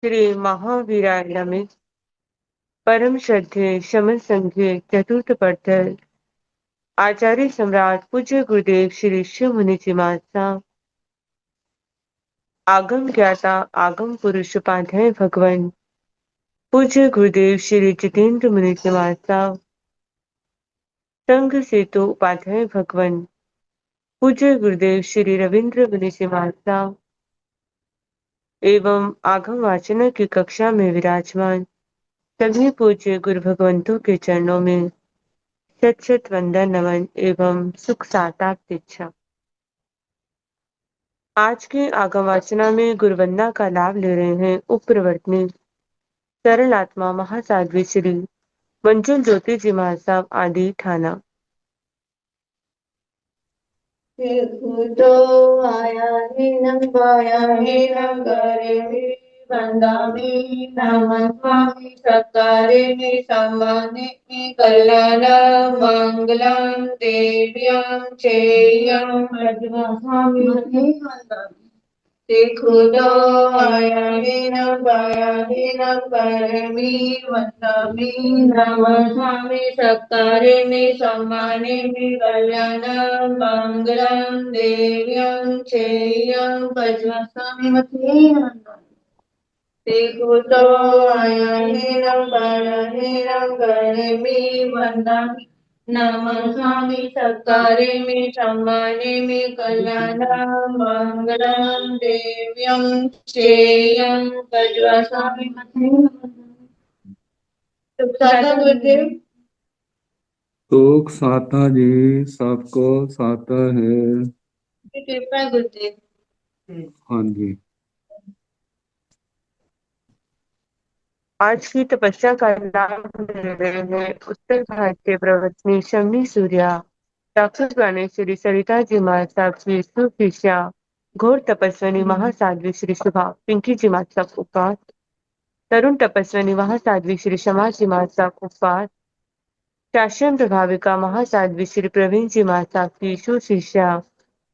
श्री महावीराय नमः। परम श्रद्धेय शमन संघीय चतुर्थ पठन आचार्य सम्राट पूज्य गुरुदेव श्री शिव मुनि जी महाराज आगम ज्ञाता आगम पुरुष उपाध्याय भगवान पूज्य गुरुदेव श्री जितेंद्र मुनि जी महाराज संघ सेतु उपाध्याय भगवान पूज्य गुरुदेव श्री रविंद्र मुनि जी महाराज एवं आगम वाचन की कक्षा में विराजमान सभी पूज्य गुरु भगवंतों के चरणों में शत शत वंदन नमन एवं सुख साता दीक्षा। आज के आगम वाचना में गुरुवंदना का लाभ ले रहे हैं उपप्रवर्तनी सरल आत्मा महासाध्वी श्री मंजुल ज्योति जी महासाब आदि ठाना। तो आया ही नंबाया ही नंगरे ही वंदामी नमः स्वामी सत्कारे ही सम्माने ही कल्याण मंगलम देव्यं चेयं प्रज्ञा स्वामी वंदामी खुदो आया हीनम पाया हीनम परमी वंदामि नमः स्वामी सत्कारे में सम्माने में कल्याण मंगलम देव्यं चेयं पद्मस्वामी मते खुदो आया हीनम पाया हीनम परमी वंदामि नमः स्वामी सत्कारे में सम्माने में कल्याण मंगलम देव्यं चेयं पद्मस्वामी साधा गुरुदेव तोक साता जी सबको साता है। कृपा गुरुदेव। हाँ जी। आज की तपस्या का लाभ ले रहे हैं उत्तर भारत के प्रवचनी शमनी सूर्या डॉक्टर प्राणेश्वरी सरिता जी महाराज श्री सुशिष्या घोर तपस्विनी महासाध्वी श्री सुभा पिंकी जी महाराज उपवास तरुण तपस्विनी महासाध्वी श्री शमा जी महाराज उपवास शासन प्रभाविका महासाध्वी श्री प्रवीण जी महाराज की सुशिष्या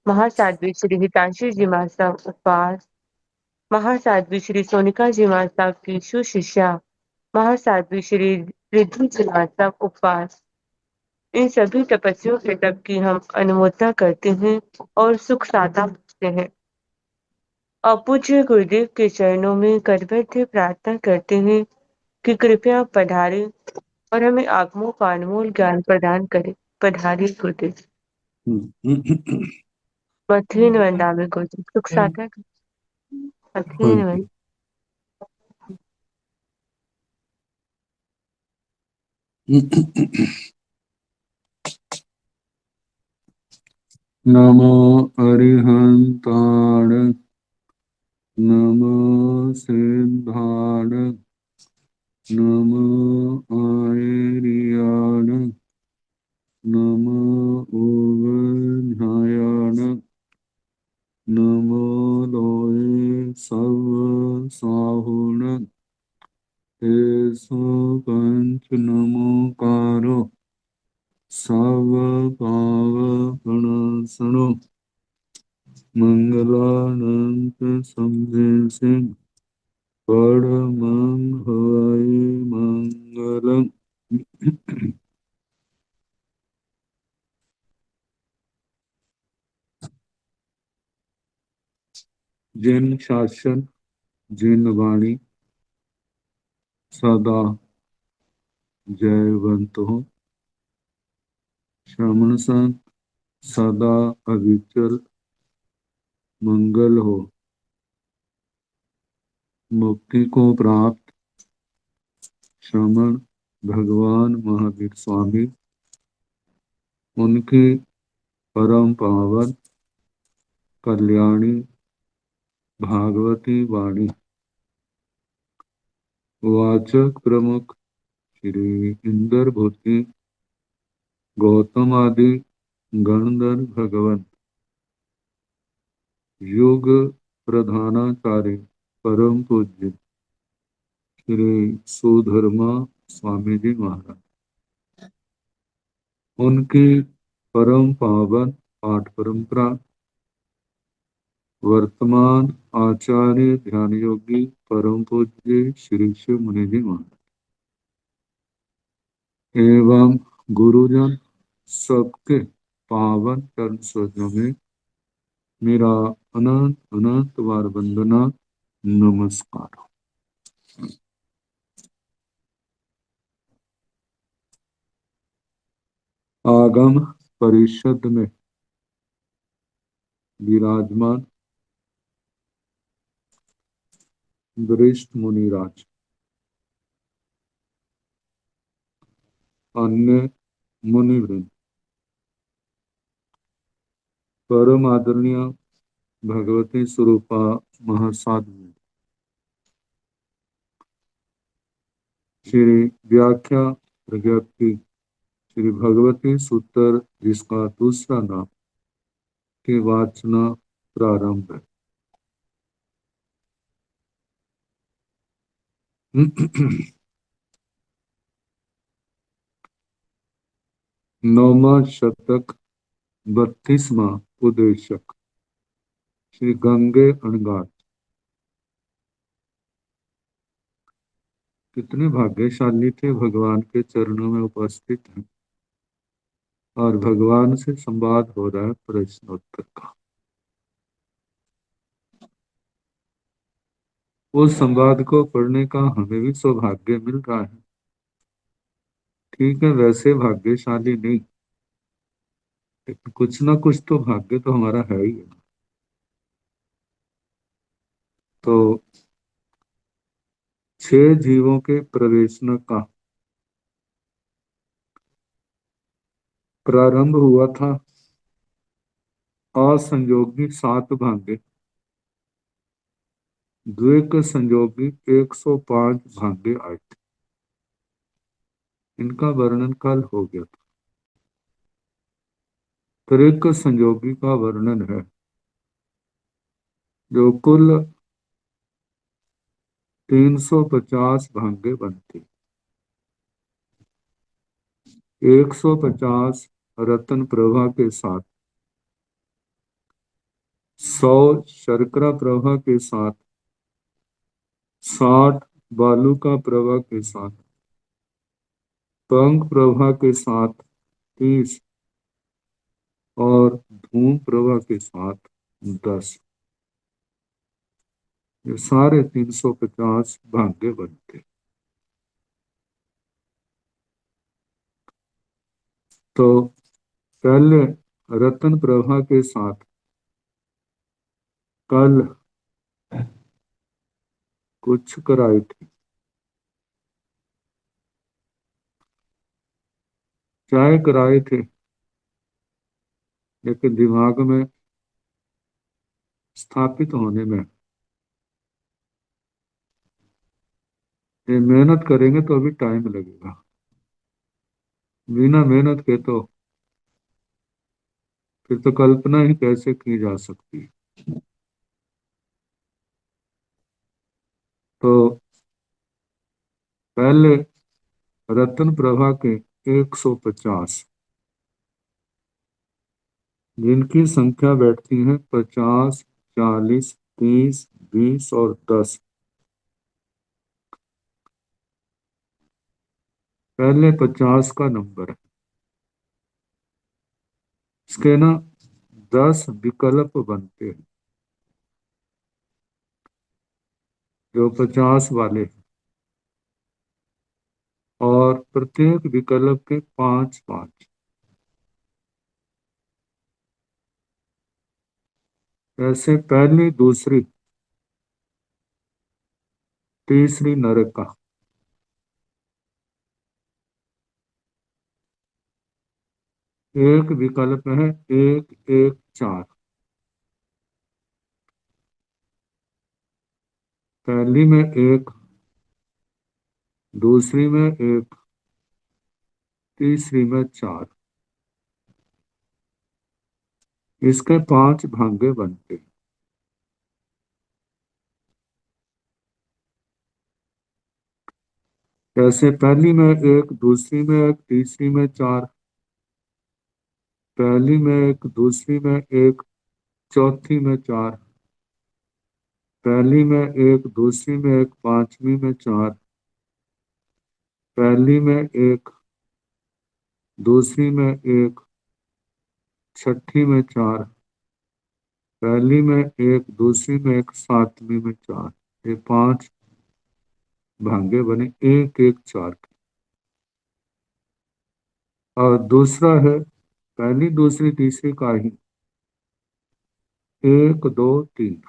महासाध्वी श्री हितांशी जी महाराज उपवास महासाध्वी श्री सोनिका जी महाराज की सुशिष्या महासाध्वी श्री रिद्धि जी महाराज उपवास। इन सभी तपस्वियों के तप की हम अनुमोदना करते हैं और सुख साधा पूछते हैं और पूज्य गुरुदेव के चरणों में करबद्ध प्रार्थना करते हैं कि कृपया पधारे और हमें आगमों का अनमोल ज्ञान प्रदान करे। पधारे गुरुदेव। मथुन वंदामे गुरुदेव सुख साधा मथुन वंद। नमो अरिहंताण नमो सिद्धाण नमो आयर्याण नमो ओवध्यायाण नमो लोये सव साहुण तेसु पंच नमोकारो सव पाव प्रणसनो मंगलानंत संदेशे परमं हवाई मंगलम। जिन शासन जिन वाणी सदा जयवंत हो श्रमण संत सदा अविचल मंगल हो मुक्ति को प्राप्त श्रमण भगवान महावीर स्वामी उनकी परम पावन कल्याणी भागवती वाणी वाचक प्रमुख श्री इंदर भूति गौतम आदि गणधर भगवंत युग प्रधानाचार्य परम पूज्य श्री सुधर्मा स्वामी जी महाराज उनकी परम पावन पाठ परंपरा वर्तमान आचार्य ध्यान योगी परम पूज्य श्री शिव मुनि जी महाराज एवं गुरुजन सबके पावन चरण सरोजों में मेरा अनंत अनंत बार वंदना नमस्कार। आगम परिषद में विराजमान वरिष्ठ मुनिराज, अन्य मुनिवृंद, परम आदरणीय भगवती स्वरूपा महासाध्वी, श्री व्याख्या प्रज्ञप्ति श्री भगवती सूत्र जिसका दूसरा नाम के वाचना प्रारंभ है। नौवां शतक 32वां उद्देशक श्री गंगे अणगार। कितने भाग्यशाली थे, भगवान के चरणों में उपस्थित हैं और भगवान से संवाद हो रहा है प्रश्नोत्तर का। उस संवाद को पढ़ने का हमें भी सौभाग्य मिल रहा है। ठीक है, वैसे भाग्यशाली नहीं, लेकिन कुछ ना कुछ तो भाग्य तो हमारा है ही है। तो 6 जीवों के प्रवेशन का प्रारंभ हुआ था। असंयोगी 7 भांगे, द्विक संयोगी 105 भांगे आए थे। इनका वर्णन कल हो गया था। त्रिक संयोगी का वर्णन है, जो कुल 350 भांगे बनती। 150 रतन प्रभा के साथ, 100 शर्करा प्रभा के साथ, 60 बालू का प्रभा के साथ, पंख प्रभा के साथ 30 और धूम प्रभा के साथ 10। ये सारे 350 भाग्य बनते। तो पहले रतन प्रभा के साथ कल कुछ कराई थी, चाय कराए थे, लेकिन दिमाग में स्थापित होने में ये मेहनत करेंगे तो अभी टाइम लगेगा। बिना मेहनत के तो फिर तो कल्पना ही कैसे की जा सकती है। तो पहले रतन प्रभा के 150, जिनकी संख्या बैठती है 50, 40, 30, 20 और 10। पहले 50 का नंबर है। इसके ना 10 विकल्प बनते हैं, जो 50 वाले हैं, और प्रत्येक विकल्प के 5-5। ऐसे पहली, दूसरी, तीसरी नरका, एक विकल्प है 1-1-4। पहली में 1, दूसरी में 1, तीसरी में 4। इसके 5 भांगे बनते हैं। जैसे पहली में 1, दूसरी में 1, तीसरी में 4, पहली में 1, दूसरी में 1, चौथी में 4, पहली में एक, दूसरी में एक, पांचवी में चार, पहली में एक, दूसरी में एक, छठी में चार, पहली में एक, दूसरी में एक, सातवीं में चार। ये पांच भांगे बने एक एक चार के। और दूसरा है पहली दूसरी तीसरी का ही एक दो तीन।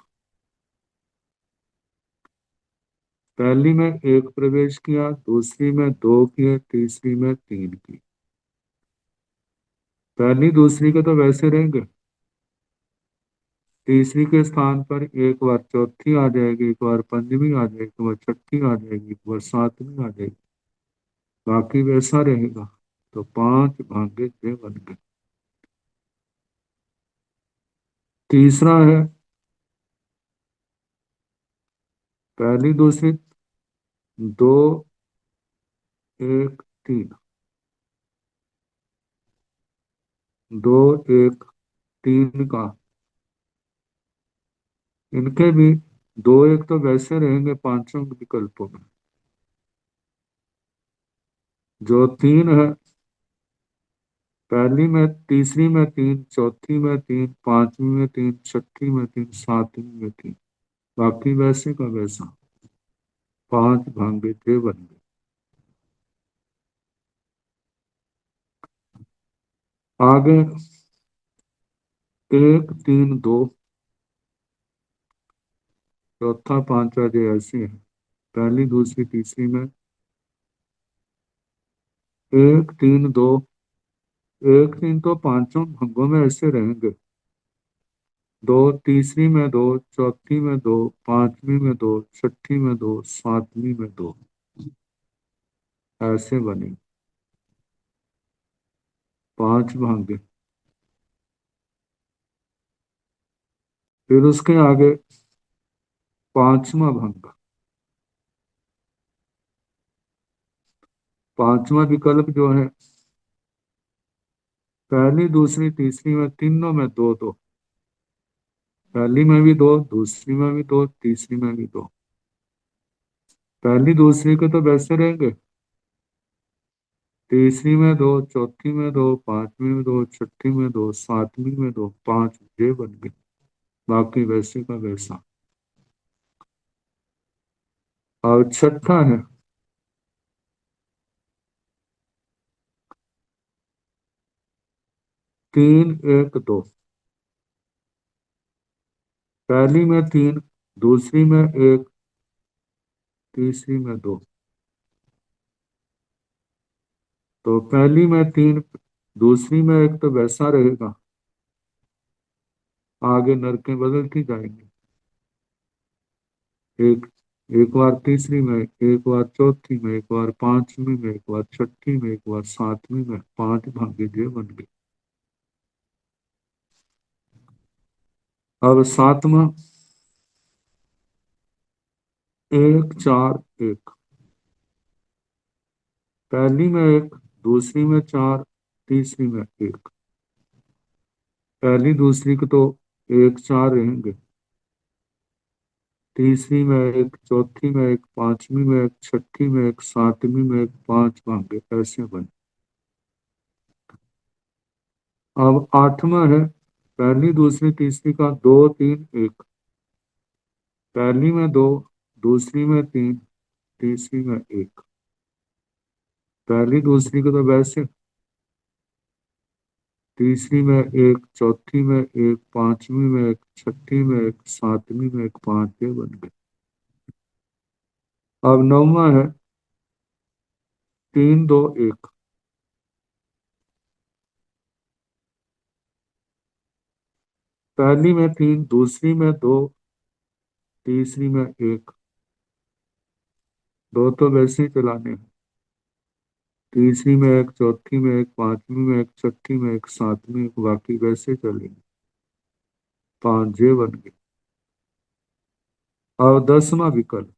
पहली में एक प्रवेश किया, दूसरी में दो किए, तीसरी में तीन की। पहली दूसरी के तो वैसे रहेंगे, तीसरी के स्थान पर एक बार चौथी आ जाएगी, एक बार पंचमी आ जाएगी, एक बार छठी आ जाएगी, एक बार सातवीं आ जाएगी, बाकी वैसा रहेगा। तो पांच भागे छह बन गए। तीसरा है पहली दूसरी दो एक तीन, दो एक तीन का, इनके भी दो एक तो वैसे रहेंगे पांचों विकल्पों में। जो तीन है पहली में, तीसरी में तीन, चौथी में तीन, पांचवी में तीन, छठी में तीन, सातवीं में तीन, बाकी वैसे का वैसा। पांच भांगे छह बन गए। आगे एक तीन दो, चौथा पांचवा जो ऐसे है। पहली दूसरी तीसरी में एक तीन दो, एक तीन तो पांचों भंगों में ऐसे रहेंगे। दो तीसरी में दो, चौथी में दो, पांचवी में दो, छठी में दो, सातवीं में दो, ऐसे बने पांच भांगे। फिर उसके आगे पांचवा भंग। पांचवा विकल्प जो है पहली दूसरी तीसरी में तीनों में दो दो, पहली में भी दो, दूसरी में भी दो, तीसरी में भी दो। पहली दूसरी के तो वैसे रहेंगे, तीसरी में दो, चौथी में दो, पांचवी में दो, छठी में दो, सातवीं में दो, पांच ये बन गए, बाकी वैसे का वैसा। और छठा है तीन एक दो, पहली में तीन, दूसरी में एक, तीसरी में दो। तो पहली में तीन, दूसरी में एक तो वैसा रहेगा, आगे नरकें बदलती जाएंगी। एक एक बार तीसरी में, एक बार चौथी में, एक बार पांचवी में, एक बार छठी में, एक बार सातवीं में, पांच भागे ये बन गए। अब सातवां एक चार एक, पहली में एक, दूसरी में चार, तीसरी में एक। पहली दूसरी के तो एक चार रहेंगे, तीसरी में एक, चौथी में एक, पांचवी में एक, छठी में एक, सातवीं में एक, पांच भागे ऐसे बने। अब आठवां है पहली दूसरी तीसरी का दो तीन एक, पहली में दो, दूसरी में तीन, तीसरी में एक। पहली दूसरी के तो वैसे, तीसरी में एक, चौथी में एक, पांचवी में एक, छठी में एक, सातवीं में एक, पांच ये बन गए। अब नौवां है तीन दो एक, पहली में तीन, दूसरी में दो, तीसरी में एक। दो तो वैसे ही चलाने हैं, तीसरी में एक, चौथी में एक, पांचवी में एक, छठी में एक, सातवीं में एक, बाकी वैसे चलेंगे, पांच ये बन गए। और दसवां विकल्प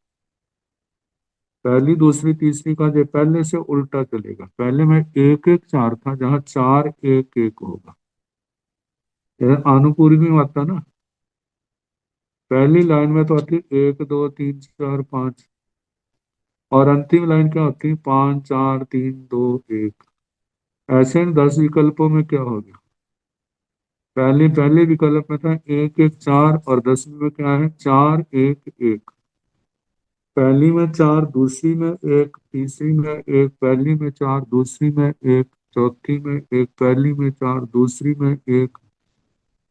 पहली दूसरी तीसरी का जो पहले से उल्टा चलेगा, पहले में एक एक चार था, जहां चार एक एक होगा। यह अनुपूर्वी में आता ना, पहली लाइन में तो आती है 1 2 3 4 5, और अंतिम लाइन क्या होती है? 5 4 3 2 1। ऐसे इन 10 विकल्पों में क्या हो गया? पहले पहले विकल्प में था 1 1 4, और 10वीं में क्या है? 4 1 1। पहली में 4, दूसरी में 1, तीसरी में 1, पहली में 4, दूसरी में 1, चौथी में 1, पहली में 4, दूसरी में 1,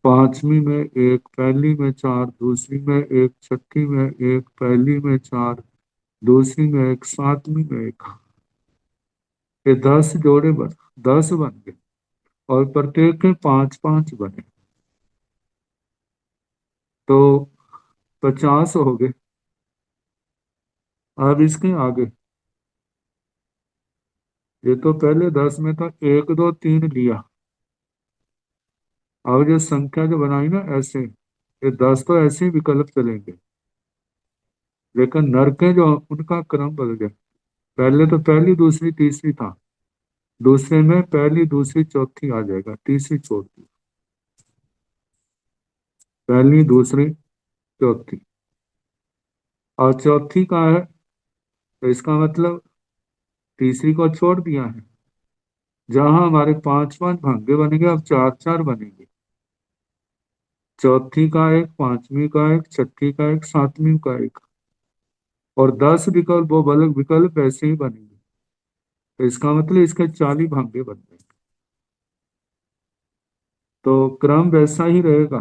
पांचवी में 1, पहली में 4, दूसरी में 1, छठी में 1, पहली में 4, दूसरी में 1, सातवीं में 1। ये 10 जोड़े 10 बन गए, और प्रत्येक के 5 5 बने, तो 50 हो गए। अब इसके आगे, ये तो पहले 10 में था, 1 2 3 लिया। अब जो संख्या जो बनाई ना ऐसे, ये 10 तो ऐसे ही विकल्प चलेंगे, लेकिन नरके जो उनका क्रम बदल गया। पहले तो पहली दूसरी तीसरी था, दूसरे में पहली दूसरी चौथी आ जाएगा, तीसरी चौथी, पहली दूसरी चौथी, और चौथी का है, तो इसका मतलब तीसरी को छोड़ दिया है। जहां हमारे 5 5 भागे बनेंगे, अब 4 4 बनेंगे। चौथी का एक, पांचवी का एक, छठी का एक, सातवीं का एक, और 10 विकल्प, वो अलग विकल्प ऐसे ही बनेंगे। तो इसका मतलब इसके 40 भागे बन गए। तो क्रम वैसा ही रहेगा,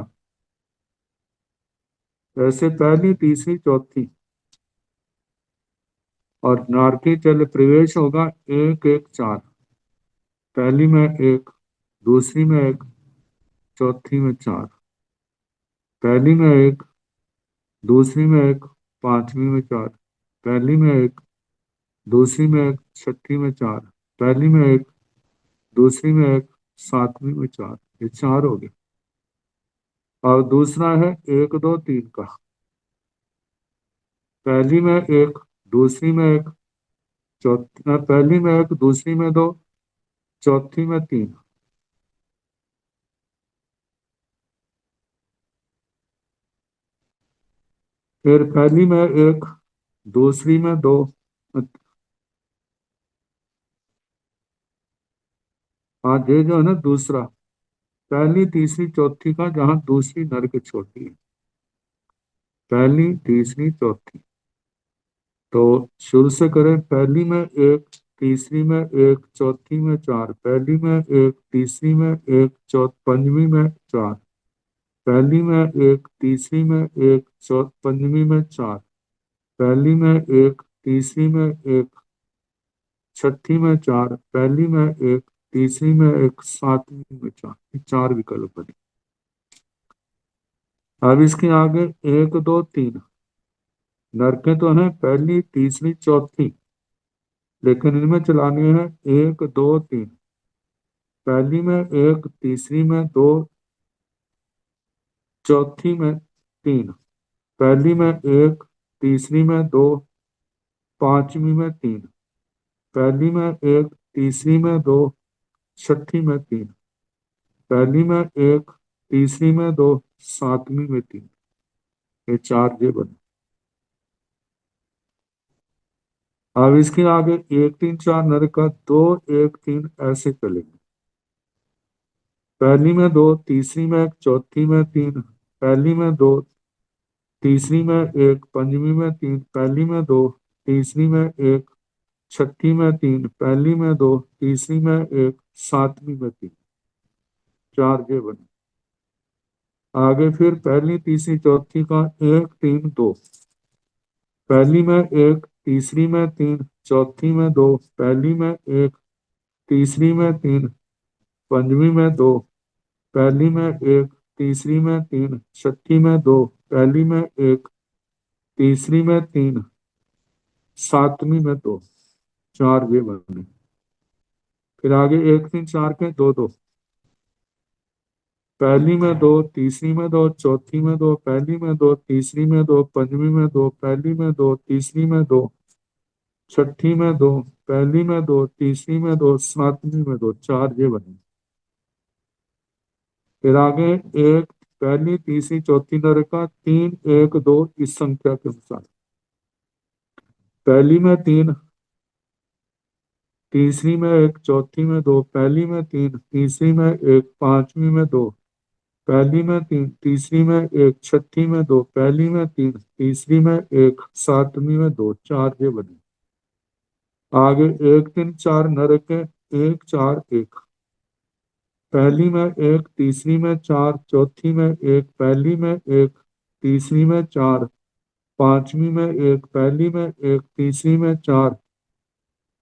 वैसे पहली तीसरी चौथी, और नारकी चल प्रवेश होगा 1 1 4। पहली में 1, दूसरी में 1, चौथी में 4, पहली में 1, दूसरी में 1, पांचवी में 4, पहली में 1, दूसरी में 1, छठी में 4, पहली में 1, दूसरी में 1, सातवीं में 4। ये 4 हो गए। और दूसरा है 1 2 3 का। पहली में 1, दूसरी में 1, चौथी पहली में 1, दूसरी में 2, चौथी में 3। फिर पहली में 1, दूसरी में 2, आज ये जो है ना दूसरा, पहली तीसरी चौथी का, जहां दूसरी नर्क छोटी है, पहली तीसरी चौथी। तो शुरू से करें, पहली में 1, तीसरी में 1, चौथी में 4, पहली में 1, तीसरी में 1, पंचवी में 4, पहली में 1, तीसरी में 1, पंचवी में 4, पहली में 1, तीसरी में 1, छठी में 4, पहली में 1, तीसरी में 1, सातवीं में 4। ये 4 विकल्प बने। अब इसके आगे 1 2 3 नरकें तो हैं पहली तीसरी चौथी, लेकिन इनमें चलानी है 1 2 3। पहली में 1, तीसरी में 2, चौथी में 3, पहली में 1, तीसरी में 2, पांचवी में 3, पहली में 1, तीसरी में 2, छठी में 3, पहली में 1, तीसरी में 2, सातवीं में 3। ये 4 ये बने। अब इसके आगे 1 3 4 नरक का 2 1 3 ऐसे चलेंगे। पहली में 2, तीसरी में 1, चौथी में 3, पहली में 2, तीसरी में 1, पंचमी में 3, पहली में 2, तीसरी में 1, छठी में 3, पहली में 2, तीसरी में 1, सातवीं में 3। 4 ये बने। आगे फिर पहली तीसरी चौथी का 1 3 2। पहली में 1, तीसरी में 3, चौथी में 2, पहली में 1, तीसरी में 3, पंचमी में 2, पहली में 1, तीसरी में 3, छठी में 2, पहली में 1, तीसरी में 3, सातवीं में 2। 4 ये बने। फिर आगे 1 3 4 के 2 2। पहली में 2, तीसरी में 2, चौथी में 2, पहली में 2, तीसरी में 2, पंचमी में 2, पहली में 2, तीसरी में 2, छठी में 2, पहली में 2, तीसरी में 2, सातवीं में 2। 4 ये बने। फिर आगे 1 पहली तीसरी चौथी नरका 3 1 2 इस संख्या के अनुसार। पहली में 3, तीसरी में 1, चौथी में 2, पहली में 3, तीसरी में 1, पांचवी में 2, पहली में 3, तीसरी में 1, छठी में 2, पहली में 3, तीसरी में 1, सातवीं में 2, 4 ये बने। आगे 1 3 4 नरके 1 4 1, पहली में 1, तीसरी में 4, चौथी में 1, पहली में 1, तीसरी में 4, पांचवी में 1, पहली में 1, तीसरी में 4,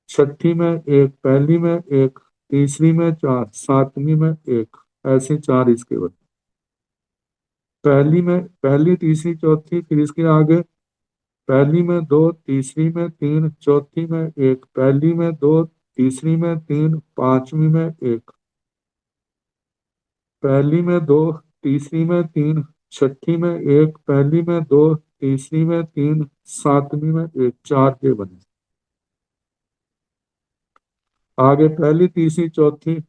छठी में 1, पहली में 1, तीसरी में 4, सातवीं में 1, ऐसे 4 इसके बने। पहली तीसरी चौथी, फिर इसके आगे पहली में 2, तीसरी में 3, चौथी में 1, पहली में 2, तीसरी में 3, पांचवी में 1, पहली में 2, तीसरी में 3, छठी में 1, पहली में 2, तीसरी में 3, सातवीं में 1, 4 के बने। आगे पहली तीसरी चौथी,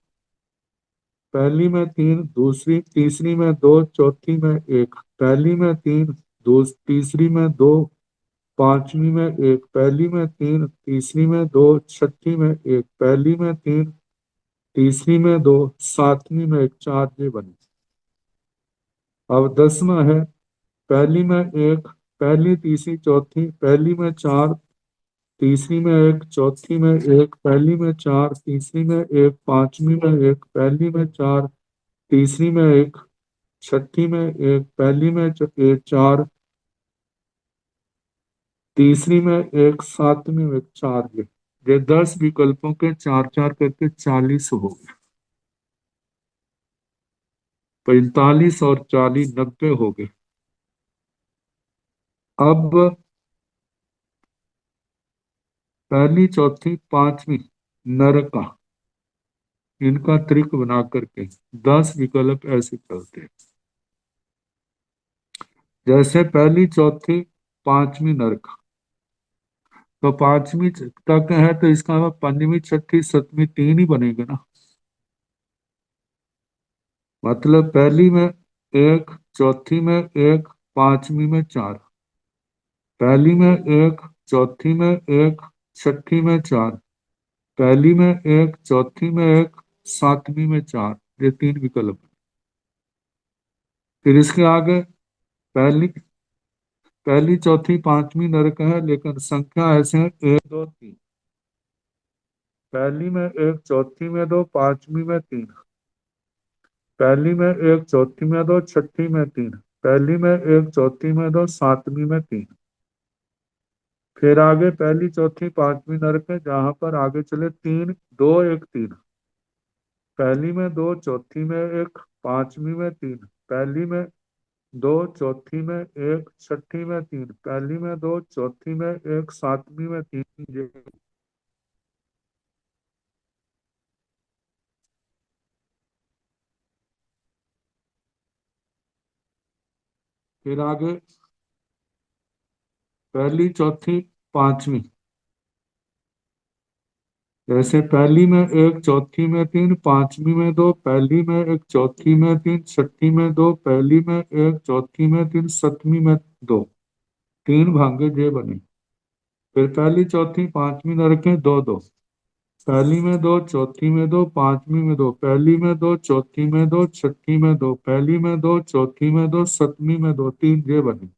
पहली में 3, दूसरी तीसरी में 2, चौथी में 1, पहली में 3, तीसरी में 2, पांचवी में 1, पहली में 3, तीसरी में 2, छठी में 1, पहली में 3, तीसरी में 2, सातवीं में 1, 4 ये बने। अब 10वां है पहली में 1, पहली तीसरी चौथी, पहली में 4, तीसरी में 1, चौथी में 1, पहली में 4, तीसरी में 1, पांचवी में 1, पहली में 4, तीसरी में 1, छठी में 1, पहली में 4, तीसरी में 1, सातवीं में 1, 4 ये 10 विकल्पों के 4 4 करके 40 हो गए। 45 और 40 90 हो गए। अब पहली चौथी पांचवी नरका, इनका त्रिक बना करके 10 विकल्प ऐसे चलते हैं। जैसे पहली चौथी पांचवी नरका, तो पांचवी तक है तो इसका मतलब पंचमी छठी सतवीं 3 ही बनेंगे ना। मतलब पहली में 1, चौथी में 1, पांचवी में 4, पहली में 1, चौथी में 1, छठी में 4, पहली में 1, चौथी में 1, सातवीं में 4, ये 3 विकल्प। फिर इसके आगे पहली पहली चौथी पांचवी नरक है, लेकिन संख्या ऐसे है 1 2 3, पहली में 1, चौथी में 2, पांचवी में 3, पहली में 1, चौथी में 2, छठी में 3, पहली में 1, चौथी में 2, सातवीं में 3। फिर आगे पहली चौथी पांचवी नरक है, जहां पर आगे चले 3 2 1 3, पहली में 2, चौथी में 1, पांचवी में 3, पहली में 2, चौथी में 1, छठी में 3, पहली में 2, चौथी में 1, सातवीं में 3। फिर आगे पहली चौथी पांचवी, जैसे पहली में 1, चौथी में 3, पांचवी में 2, पहली में 1, चौथी में 3, छठी में 2, पहली में 1, चौथी में 3, सतवीं में 2, 3 भांगे जे बने। फिर पहली चौथी पांचवी नरके 2 2, पहली में 2, चौथी में 2, पांचवी में 2, पहली में 2, चौथी में 2, छठी में 2, पहली में 2, चौथी में 2, सतवीं में 2, 3 ये बने।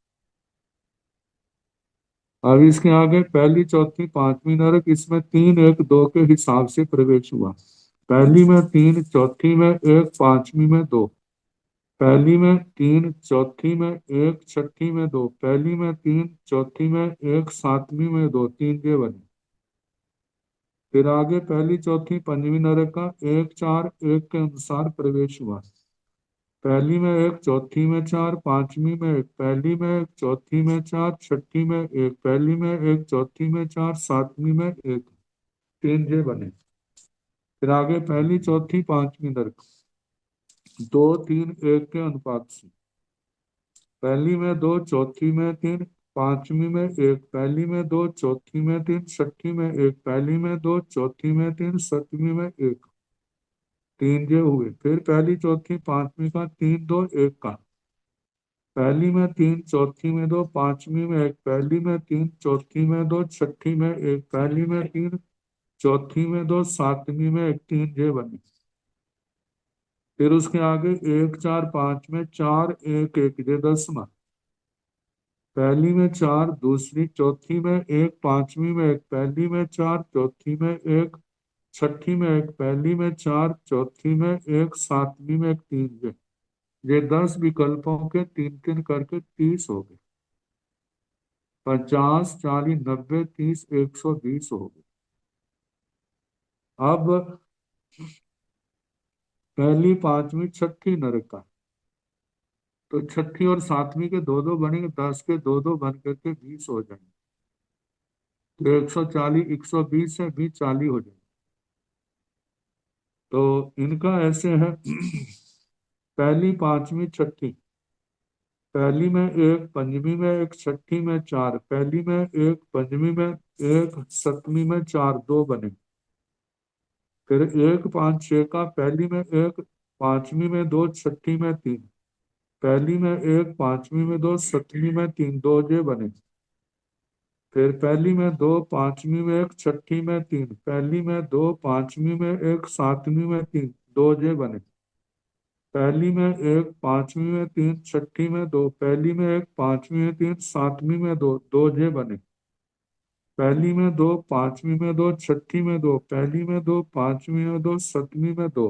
अब इसके आगे पहली चौथी पांचवी नरक, इसमें 3 1 2 के हिसाब से प्रवेश हुआ। पहली में 3, चौथी में 1, पांचवी में 2, पहली में 3, चौथी में 1, छठी में 2, पहली में 3, चौथी में 1, सातवीं में 2, 3 ये बने। फिर आगे पहली चौथी पंचमी नरक का 1 4 1 के अनुसार प्रवेश हुआ। पहली में 1, चौथी में 4, पांचवी में 1, पहली में 1, चौथी में 4, छठी में 1, पहली में 1, चौथी में 4, सातवीं में 1, 3 ये बने। फिर आगे पहली चौथी पांचवी नरक 2 3 1 के अनुपात से, पहली में 2, चौथी में 3, पांचवी में 1, पहली में 2, चौथी में 3, छठी में 1, पहली में 2, चौथी में 3, सतवीं में 1, 3 ये हुए। फिर पहली चौथी पांचवी का 3 2 1 का पहली में 3, चौथी में 2, पांचवी में 1, पहली में 3, चौथी में 2, छठी में 1, पहली में 3, चौथी में 2, सातवीं में 1, 3 ये बने। फिर उसके आगे 1, 4, 5 में 4, 1, 1 ये 10वां। पहली में 4, दूसरी चौथी में 1, पांचवी में 1, पहली में 4, चौथी में 1, छठी में 1, पहली में 4, चौथी में 1, सातवीं में 1, 3 ये 10 विकल्पों के 3 3 करके 30 हो गए। 50, 40, 90, 30, 120 हो गए। अब पहली, पांचवी, छठी नरका, तो छठी और सातवीं के दो दो बनेंगे, 10 के दो दो बन करके 20 हो जाएंगे। तो 140, 120 से भी 40 हो जाएंगे। तो इनका ऐसे है पहली, पांचवी, छठी, पहली में 1, पंचमी में 1, छठी में 4, पहली में 1, पंचमी में 1, सतवीं में 4 2 बने। फिर 1, 5, 6 का पहली में 1, पांचवी में 2, छठी में 3, पहली में 1, पांचवी में 2, सतवीं में 3 2 ये बने। फिर पहली में 2, पांचवी में 1, छठी में 3, पहली में 2, पांचवी में 1, सातवीं में 3 2 ये बने। पहली में 1, पांचवी में 3, छठी में 2, पहली में 1, पांचवी में 3, सातवीं में 2 2 ये बने। पहली में 2, पांचवी में 2, छठी में 2, पहली में 2, पांचवी में 2, सतवीं में 2,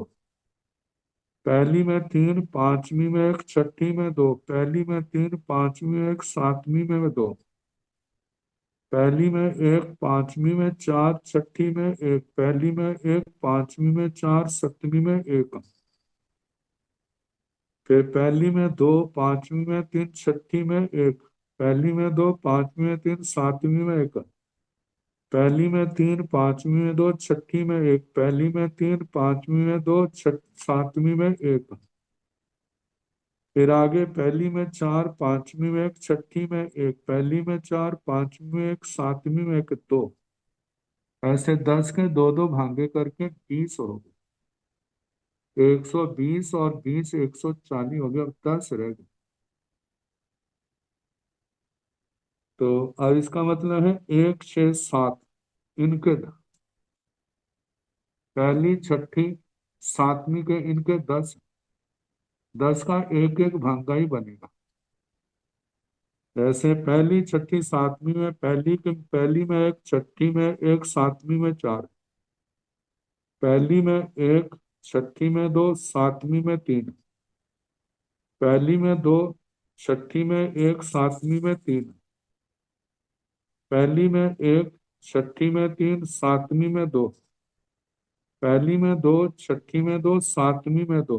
पहली में 3, पांचवी में 1, छठी में 2, पहली में 3, पांचवी में 1, सातवीं में 2, पहली में 1, पांचवी में 4, छठी में 1, पहली में 1, पांचवी में 4, सतवीं में 1, फिर पहली में 2, पांचवी में 3, छठी में 1, पहली में 2, पांचवी में 3, सातवीं में 1, पहली में 3, पांचवी में 2, छठी में 1, पहली में 3, पांचवी में 2, सातवीं में 1, फिर आगे पहली में 4, पांचवी में 1, छठी में 1, पहली में 4, पांचवी में 1, सातवीं में 1 2, ऐसे 10 के दो दो भागे करके 20 हो गए। 120 और 20, 140 हो गया, अब 10 रह गए। तो अब इसका मतलब है 1, 6, 7 इनके पहली, छठी, सातवीं के इनके 10, 10 का एक एक भागा ही बनेगा। जैसे पहली, छठी, सातवीं में पहली में 1, छठी में 1, सातवीं में 4, पहली में 1, छठी में 2, सातवीं में 3, पहली में 2, छठी में 1, सातवीं में 3, पहली में 1, छठी में 3, सातवीं में 2, पहली में 2, छठी में 2, सातवीं में 2,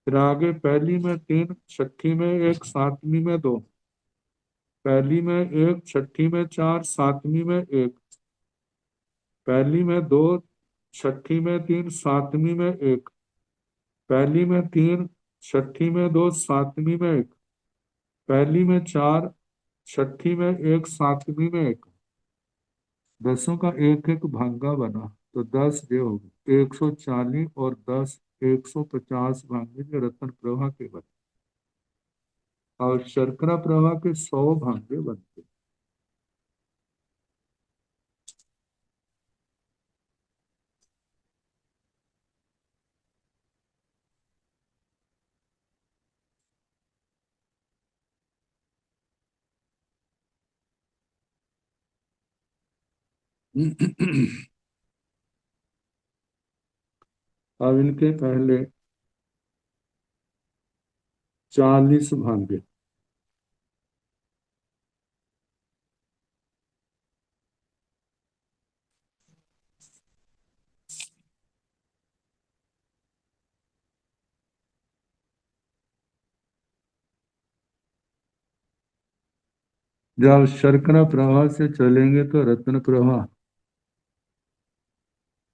फिर आगे पहली में 3, छठी में 1, सातवीं में 2, पहली में 1, छठी में 4, सातवीं में 1, पहली में 2, छठी में 3, सातवीं में 1, पहली में 3, छठी में 2, सातवीं में 1, पहली में 4, छठी में 1, सातवीं में 1, 10 का एक एक भागा बना। तो 10 ये हो गए 140 और 10 150 भागे जो रत्न प्रभा के बने, और शर्करा प्रभा के 100 भागे बनते। अब इनके पहले 40 भागे। जब शर्करा प्रवाह से चलेंगे तो रत्न प्रवाह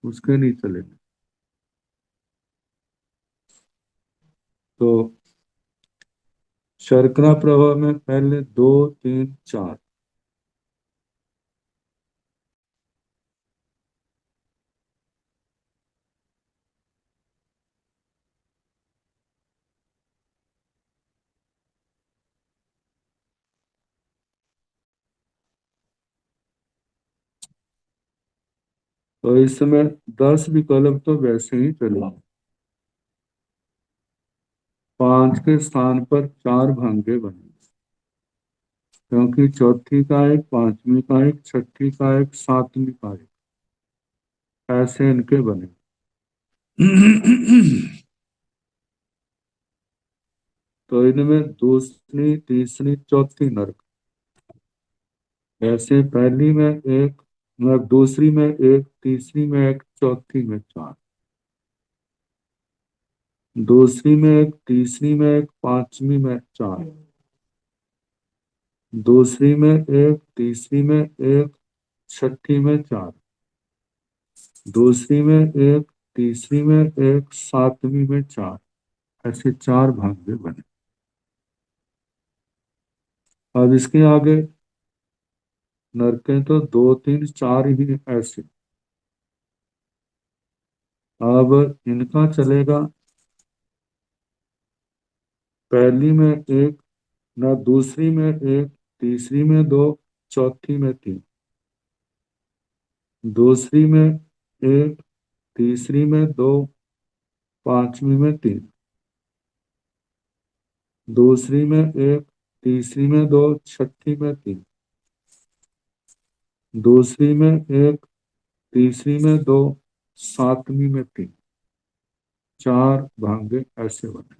उसके नहीं चलेंगे। तो शर्करा प्रवाह में पहले 2, 3, 4, तो इस समय 10 विकल्प तो वैसे ही चलेंगे। 5 के स्थान पर 4 भांगे बने, क्योंकि चौथी का एक, पांचवी का एक, छठी का एक, सातवीं का एक, ऐसे इनके बने। तो इनमें दूसरी, तीसरी, चौथी नरक, ऐसे पहली में एक, मतलब दूसरी में एक, तीसरी में एक, चौथी में 4, दूसरी में एक, तीसरी में एक, पांचवी में 4, दूसरी में एक, तीसरी में एक, छठी में 4, दूसरी में एक, तीसरी में एक, सातवीं में 4, ऐसे 4 भांगे बने। अब इसके आगे नरकें तो 2, 3, 4 ही ऐसे। अब इनका चलेगा पहली में एक, ना दूसरी में एक, तीसरी में 2, चौथी में 3, दूसरी में एक, तीसरी में 2, पांचवी में 3, दूसरी में एक, तीसरी में 2, छठी में 3, दूसरी में एक, तीसरी में 2, सातवीं में 3, 4 भांगे ऐसे बने।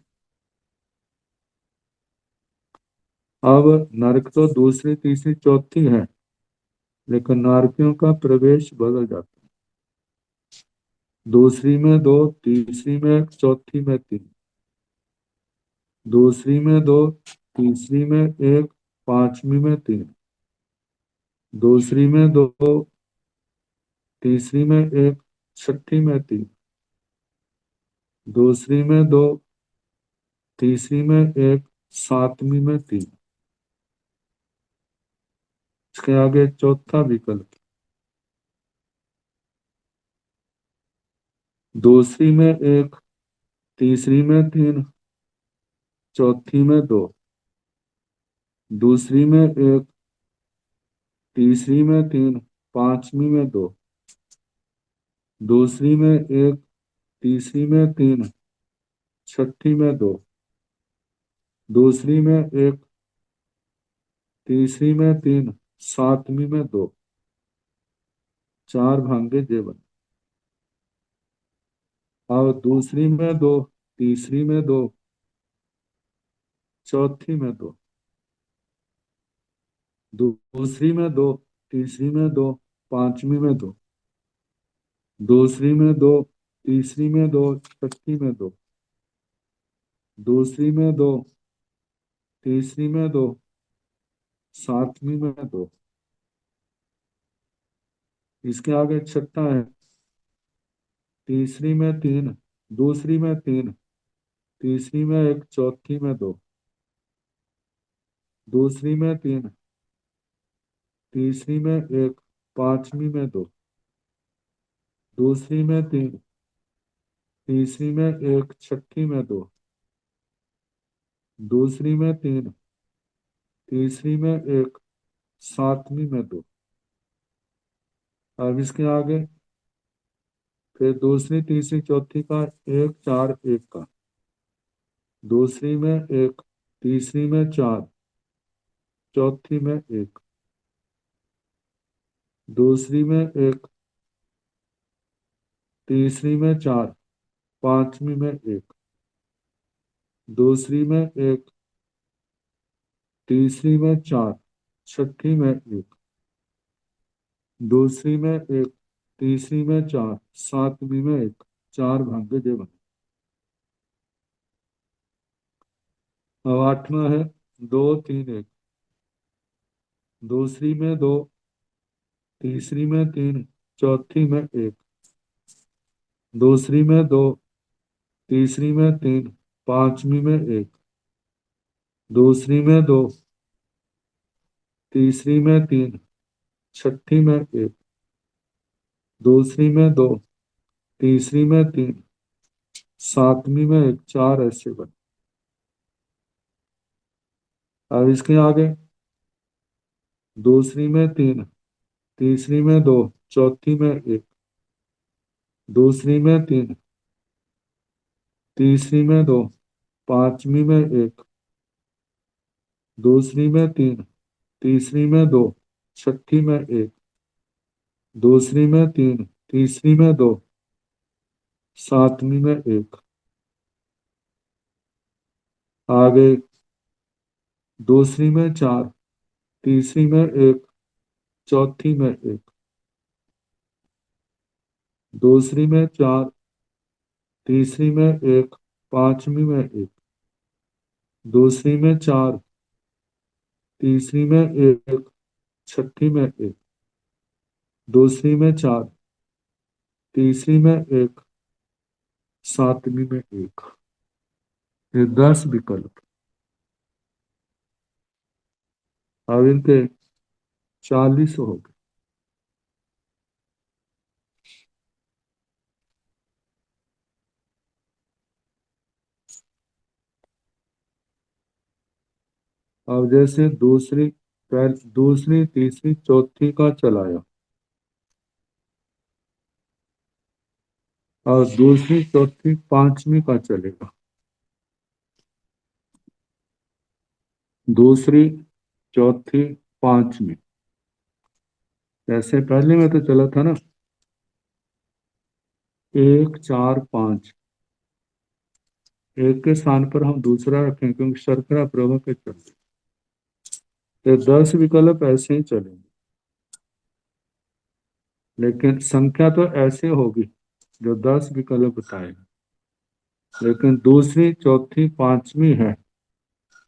अब नरक तो दूसरी, तीसरी, चौथी है, लेकिन नारकियों का प्रवेश बदल जाता है। दूसरी में 2, तीसरी में एक, चौथी में 3, दूसरी में 2, तीसरी में एक, पांचवी में 3, दूसरी में 2, तीसरी में एक, छठी में 3, दूसरी में 2, तीसरी में एक, सातवीं में 3। इसके आगे चौथा विकल्प, दूसरी में एक, तीसरी में 3, चौथी में 2, दूसरी में एक, तीसरी में 3, पांचवी में 2, दूसरी में एक, तीसरी में 3, छठी में 2, दूसरी में एक, तीसरी में 3, सातवीं में 2, 4 भांगे जेवन। अब दूसरी में 2, तीसरी में 2, चौथी में 2, दूसरी में 2, तीसरी में 2, पांचवी में 2, दूसरी में 2, तीसरी में 2, छठी में 2, दूसरी में 2, तीसरी में 2, सातवीं में 2। इसके आगे छठा है, तीसरी में 3, दूसरी में 3, तीसरी में एक, चौथी में 2, दूसरी में 3, तीसरी में एक, पांचवी में 2, दूसरी में 3, तीसरी में एक, छठी में 2, दूसरी में 3, तीसरी में एक, सातवीं में 2। अब इसके आगे फिर दूसरी, तीसरी, चौथी का एक, 4, एक का, दूसरी में एक, तीसरी में 4, चौथी में एक, दूसरी में एक, तीसरी में 4, पांचवी में एक, दूसरी में एक, तीसरी में 4, छठी में एक, दूसरी में एक, तीसरी में 4, सातवीं में एक, 4 भाग्य जेवन। अब आठवां है 2, 3, 1, दूसरी में 2, तीसरी में 3, चौथी में एक, दूसरी में 2, तीसरी में 3, पांचवी में एक, दूसरी में 2, तीसरी में 3, छठी में एक, दूसरी में 2, तीसरी में 3, सातवीं में एक, 4 ऐसे बने। अब इसके आगे दूसरी में 3, तीसरी में 2, चौथी में एक, दूसरी में 3, तीसरी में 2, पांचवी में 1, दूसरी में 3, तीसरी में 2, छठी में 1, दूसरी में 3, तीसरी में 2, सातवीं में 1। आगे दूसरी में 4, तीसरी में 1, चौथी में 1, दूसरी में 4, तीसरी में 1, पांचवी में 1, दूसरी में 4, तीसरी में 1, छठी में 1, दूसरी में 4, तीसरी में 1, सातवीं में 1। ये 10 विकल्प। अब इनके 40 हो गए। अब जैसे दूसरी तीसरी चौथी का चलाया, और दूसरी चौथी पांचवी का चलेगा। दूसरी चौथी पांचवी, जैसे पहले में तो चला था ना 1 4 5, एक के स्थान पर हम दूसरा रखें क्योंकि शर्करा प्रभा के चलते, तो 10 विकल्प ऐसे ही चलेंगे। लेकिन संख्या तो ऐसे होगी जो 10 विकल्प बताएगा, लेकिन दूसरी चौथी पांचवी है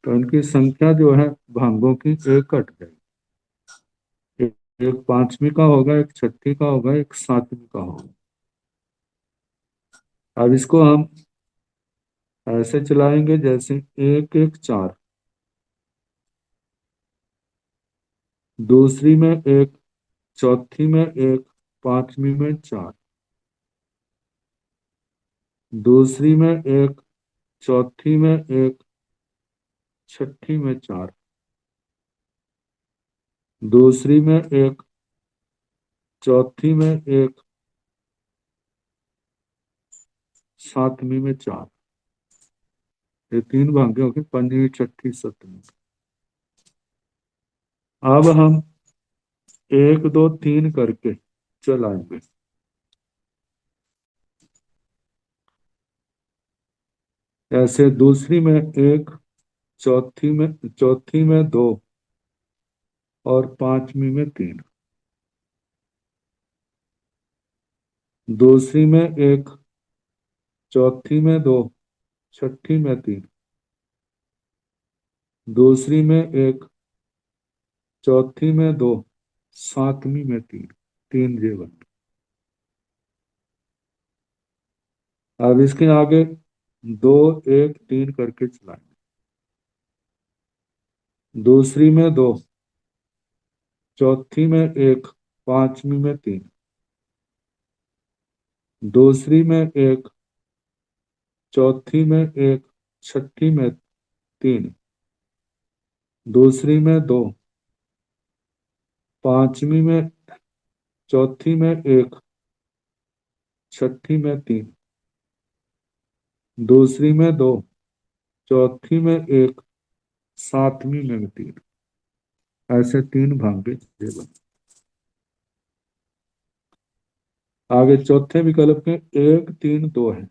तो इनकी संख्या जो है भागों की एक कट जाएगी। एक एक पांचवी का होगा, एक छठी का होगा, एक सातवीं का होगा। अब इसको हम ऐसे चलाएंगे जैसे 1 1 4, दूसरी में 1, चौथी में 1, पांचवी में 4, दूसरी में 1, चौथी में 1, छठी में 4, दूसरी में 1, चौथी में 1, सातवीं में 4। ये 3 भाग्य हो गए, पंजवीं छठी सप्तमी। अब हम 1 2 3 करके चलाएंगे। ऐसे दूसरी में 1, चौथी में 2 और पांचवी में 3, दूसरी में 1, चौथी में 2, छठी में 3, दूसरी में 1, चौथी में 2, सातवीं में 3। 3 जीवन। अब इसके आगे 2 1 3 करके चलाएंगे। दूसरी में 2, चौथी में 1, पांचवी में 3, दूसरी में 1, चौथी में 1, छठी में 3, दूसरी में 2, पांचवी में, चौथी में 1, छठी में 3, दूसरी में 2, चौथी में 1, सातवीं में 3। ऐसे 3 भाग्य जीवन। आगे चौथे विकल्प के 1 3 2 है।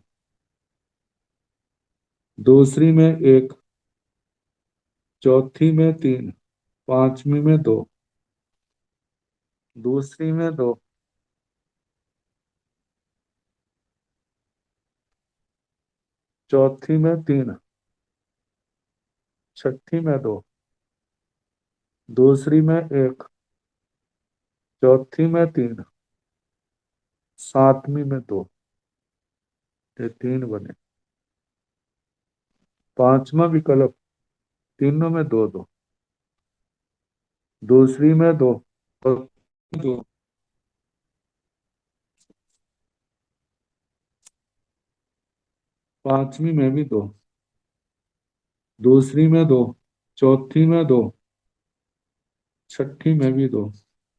दूसरी में 1, चौथी में 3, पांचवी में 2, दूसरी में 2, चौथी में 3, छठी में 2, दूसरी में 1, चौथी में 3, सातवीं में 2। ये 3 बने। पांचवा विकल्प तीनों में 2 2, दूसरी में 2, 2, पांचवी में भी 2, दूसरी में 2, चौथी में 2, छठी में भी 2,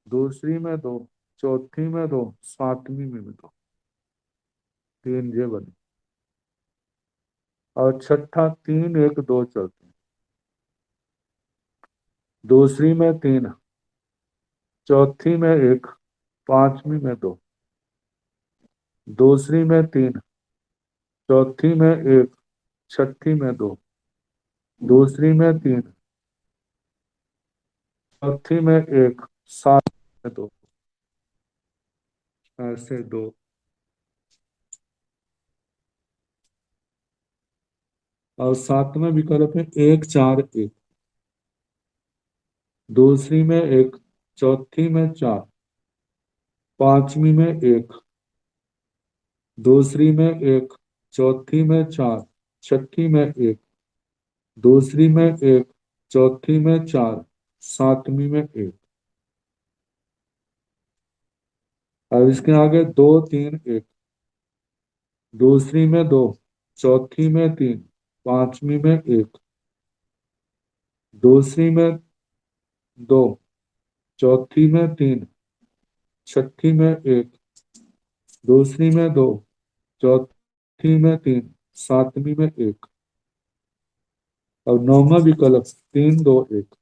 दूसरी में 2, चौथी में 2, सातवीं में भी 2। तीन ये बने, और छठा 3 1 2 चलते हैं। दूसरी में 3, चौथी में 1, पांचवी में 2। दूसरी में 3, चौथी में 1, छठी में 2। दूसरी में 3, चौथी में 1, सातवीं में 2। ऐसे 2। और सातवें विकल्प में 1 4 1। दूसरी में 1, चौथी में 4, पांचवी में 1। दूसरी में 1, चौथी में 4, छठी में 1। दूसरी में 1, चौथी में 4, सातवीं में 1। अब इसके आगे 2 3 1। दूसरी में 2, चौथी में 3, पांचवी में 1। दूसरी में 2, चौथी में 3, छठी में 1। दूसरी में 2, चौथी में 3, सातवीं में 1। और नौवां विकल्प 3 2 1।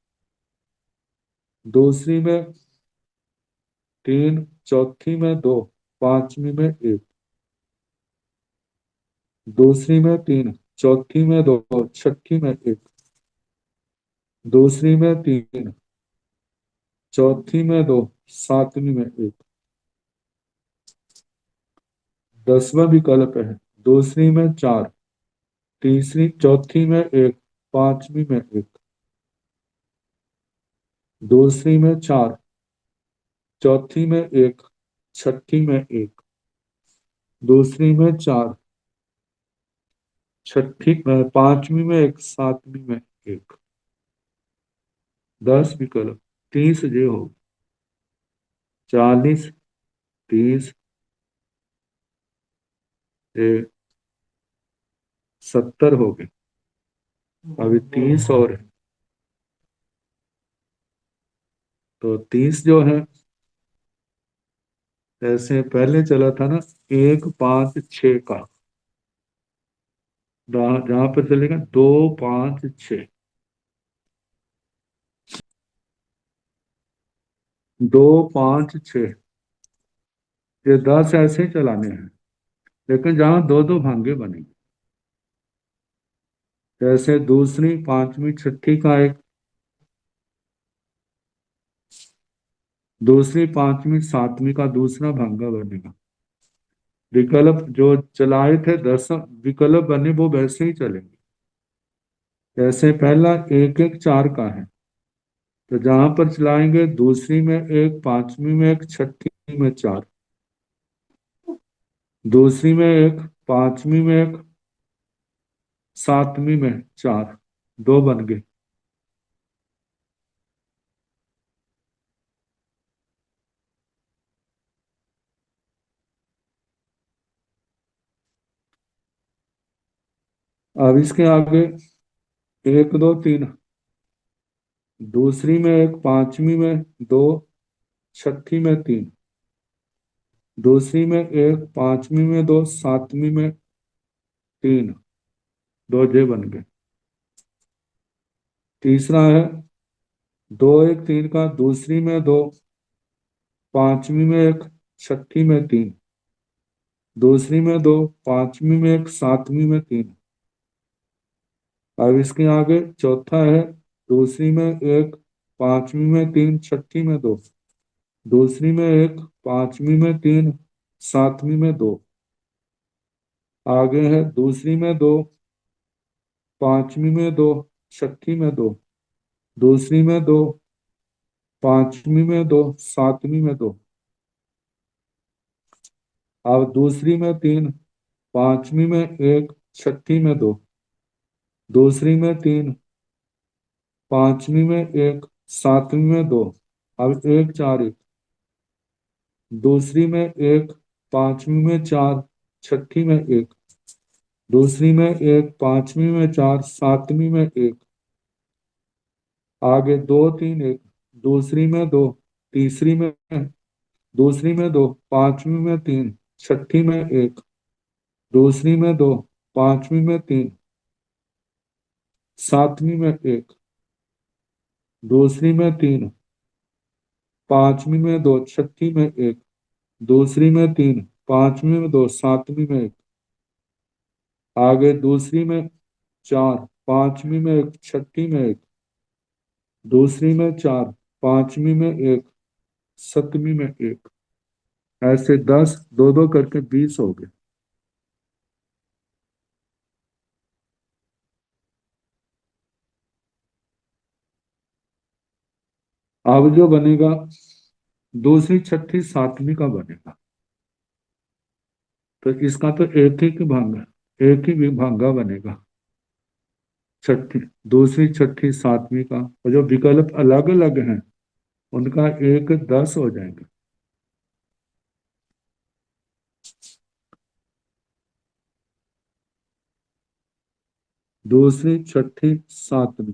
दूसरी में 3, चौथी में 2, पांचवी में 1। दूसरी में 3, चौथी में 2, छठी में 1। दूसरी में 3, चौथी में 2, सातवीं में 1। 10वां विकल्प है दूसरी में 4, तीसरी चौथी में 1, पांचवी में 1। दूसरी में 4, चौथी में 1, छठी में 1। दूसरी में 4, छठी पांचवी में 1, सातवीं में 1। 10 विकल्प 30 ये हो, 40 30 ये 70 हो गए। अभी 30 और है, तो 30 जो है ऐसे पहले चला था ना 1 5 6 का, जहां पर चलेगा 2 5 6। 2 5 6 ये 10 ऐसे ही चलाने हैं, लेकिन जहां दो दो भांगे बनेंगे, जैसे दूसरी पांचवी छठी का एक, दूसरी पांचवी सातवीं का दूसरा भांगा बनेगा। विकल्प जो चलाए थे 10 विकल्प बने वो वैसे ही चलेंगे। जैसे पहला 1 1 4 का है, तो जहां पर चलाएंगे दूसरी में 1, पांचवी में 1, छठी में 4। दूसरी में 1, पांचवी में 1, सातवीं में 4। 2 बन गए। अब इसके आगे 1 2 3। दूसरी में 1, पांचवी में 2, छठी में 3। दूसरी में 1, पांचवी में 2, सातवीं में 3। 2 जे बन गए। तीसरा है 2 1 3 का, दूसरी में 2, पांचवी में 1, छठी में 3। दूसरी में 2, पांचवी में 1, सातवीं में 3। अब इसके आगे चौथा है दूसरी में 1, पांचवी में 3, छठी में 2। दूसरी में 1, पांचवी में 3, सातवीं में 2। आगे है दूसरी में 2, पांचवी में 2, छठी में 2। दूसरी में 2, पांचवी में 2, सातवीं में 2। अब दूसरी में 3, पांचवी में 1, छठी में 2। दूसरी में 3, पांचवी में 1, सातवीं में 2। अब 1 4 1। दूसरी में 1, पांचवी में 4, छठी में 1। दूसरी में 1, पांचवी में 4, सातवीं में 1। आगे 2 3 1। दूसरी में 2, तीसरी में, दूसरी में 2, पांचवी में 3, छठी में 1। दूसरी में 2, पांचवी में 3, सातवीं में 1, दूसरी में 3, पांचवी में 2, छठी में 1, दूसरी में 3, पांचवी में 2, सातवीं में 1, आगे दूसरी में 4, पांचवी में 1, छठी में 1, दूसरी में 4, पांचवी में 1, सतवीं में 1, ऐसे 10, दो दो करके 20 हो गए। अब जो बनेगा दूसरी, छठी, सातवीं का बनेगा, तो इसका तो एक ही भांगा, एक ही भांगा बनेगा। छठी, दूसरी, छठी, सातवीं का, और जो विकल्प अलग अलग हैं उनका 1, 10 हो जाएंगे। दूसरी, छठी, सातवीं,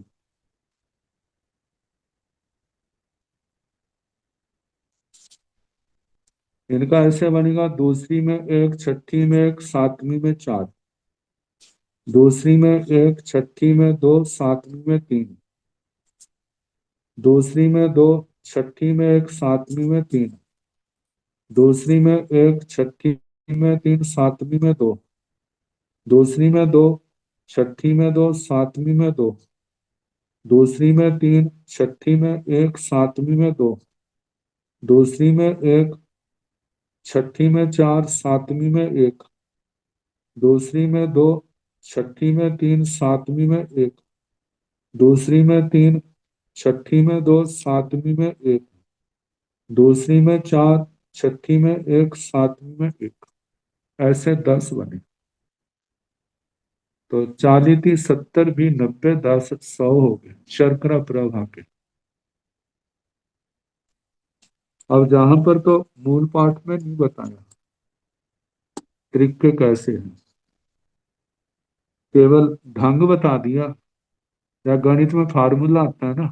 इनका ऐसे बनेगा, दूसरी में 1, छठी में 1, सातवीं में 4, दूसरी में 1, छठी में 2, सातवीं में 3, दूसरी में 2, छठी में 1, सातवीं में 3, दूसरी में 1, छठी में 3, सातवीं में 2, दूसरी में 2, छठी में 2, सातवीं में 2, दूसरी में 3, छठी में 1, सातवीं में 2, दूसरी में 1, छठी में 4, सातवीं में 1, दूसरी में 2, छठी में 3, सातवीं में 1, दूसरी में 3, छठी में 2, सातवीं में 1, दूसरी में 4, छठी में 1, सातवीं में 1, ऐसे 10 बने। तो 40, 30, 70, भी 90, 10, 100 हो गए शर्करा प्रभा के। अब जहां पर तो मूल पाठ में नहीं बताया तरीके कैसे हैं, केवल ढंग बता दिया। या गणित में फार्मूला आता है ना,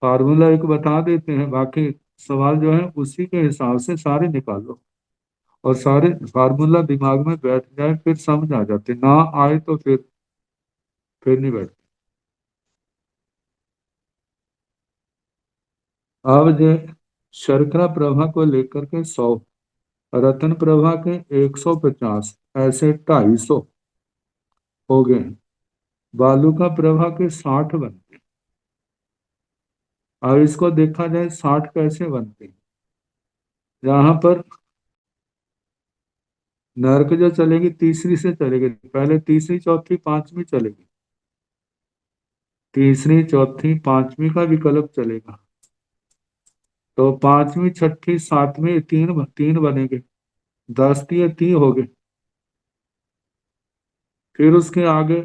फार्मूला एक बता देते हैं, बाकी सवाल जो है उसी के हिसाब से सारे निकालो, और सारे फार्मूला दिमाग में बैठ जाए फिर समझ आ जाते, ना आए तो फिर नहीं बैठते। अब जो शर्करा प्रभा को लेकर के 100, रतन प्रभा के 150, ऐसे 250 हो गए। बालू का प्रभा के 60 बनते। अब इसको देखा जाए 60 कैसे बनते हैं। यहाँ पर नर्क जो चलेगी तीसरी से चलेगी, पहले तीसरी, चौथी, पांचवी चलेगी, तीसरी, चौथी, पांचवी का विकल्प चलेगा, तो पांचवी, छठी, सातवीं, तीन तीन बनेंगे, 10 दिए 3 हो गए। फिर उसके आगे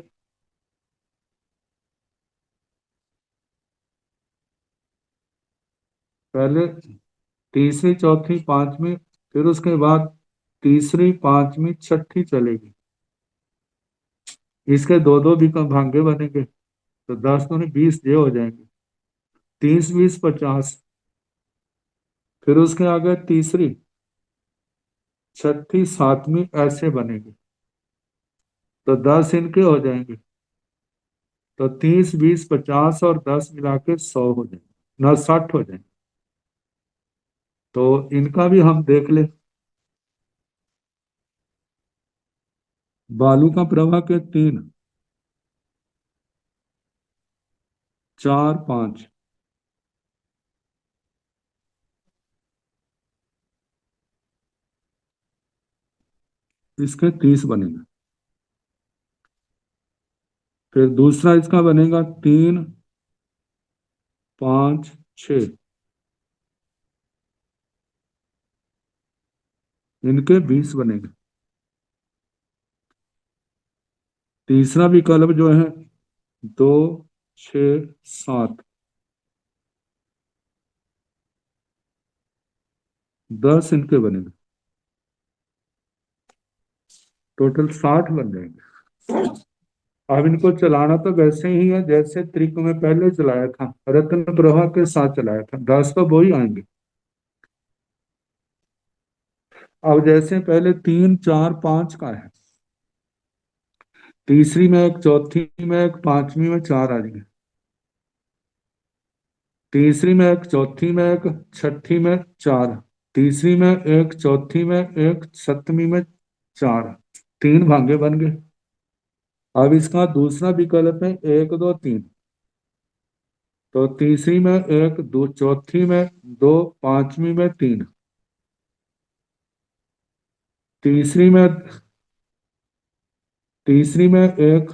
पहले तीसरी, चौथी, पांचवी, फिर उसके बाद तीसरी, पांचवी, छठी चलेगी, इसके दो दो भी भांगे बनेंगे, तो 10 तो नहीं 20 ये हो जाएंगे, 30, 20, 50। फिर उसके आगे तीसरी, छठी, सातवीं ऐसे बनेंगे, तो 10 इनके हो जाएंगे, तो 30, 20, 50 और 10 मिला के 100 हो जाएंगे, ना 60 हो जाएंगे। तो इनका भी हम देख ले। बालू का प्रवाह के 3, 4, 5, इसके 30 बनेंगे। फिर दूसरा इसका बनेगा 3, 5, 6, इनके 20 बनेंगे। तीसरा विकल्प जो है 2, 6, 7, 10 इनके बनेंगे, टोटल 60 बन जाएंगे। अब इनको चलाना तो वैसे ही है जैसे त्रिक में पहले चलाया था, रत्न प्रभा के साथ चलाया था, 10 तो वो ही आएंगे। अब जैसे पहले 3 4 5 का है, तीसरी में एक, चौथी में एक, पांचवी में चार आ जाएंगे, तीसरी में एक, चौथी में एक, छठी में चार, तीसरी में एक, चौथी में एक, सप्तमी में चार, तीन भागे बन गए। अब इसका दूसरा विकल्प है एक दो तीन, तो तीसरी में एक, दो, चौथी में दो, पांचवी में तीन, तीसरी में तीसरी में एक,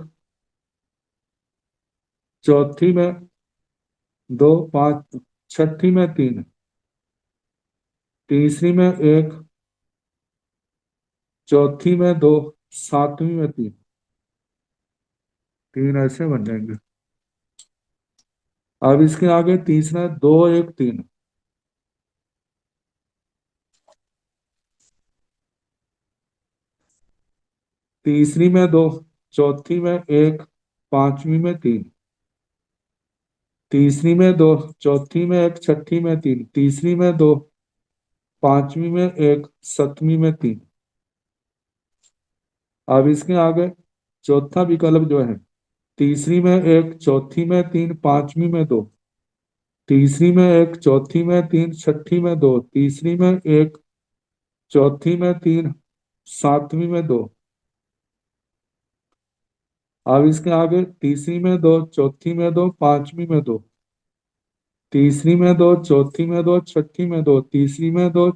चौथी में दो, पांच, छठी में तीन, तीसरी में एक, चौथी में दो, सातवीं में तीन, तीन ऐसे बन जाएंगे। अब इसके आगे तीसरा दो एक तीन, तीसरी में दो, चौथी में एक, पांचवी में तीन, तीसरी में दो, चौथी में एक, छठी में तीन, तीसरी में दो, पांचवी में एक, सप्तमी में तीन। अब इसके आगे चौथा विकल्प जो है, तीसरी में एक, चौथी में तीन, पांचवी में दो, तीसरी में एक, चौथी में तीन, छठी में दो, तीसरी में एक, चौथी में तीन, सातवीं में दो। अब इसके आगे तीसरी में दो, चौथी में दो, पांचवी में दो, तीसरी में दो, चौथी में दो, छठी में दो, तीसरी में दो,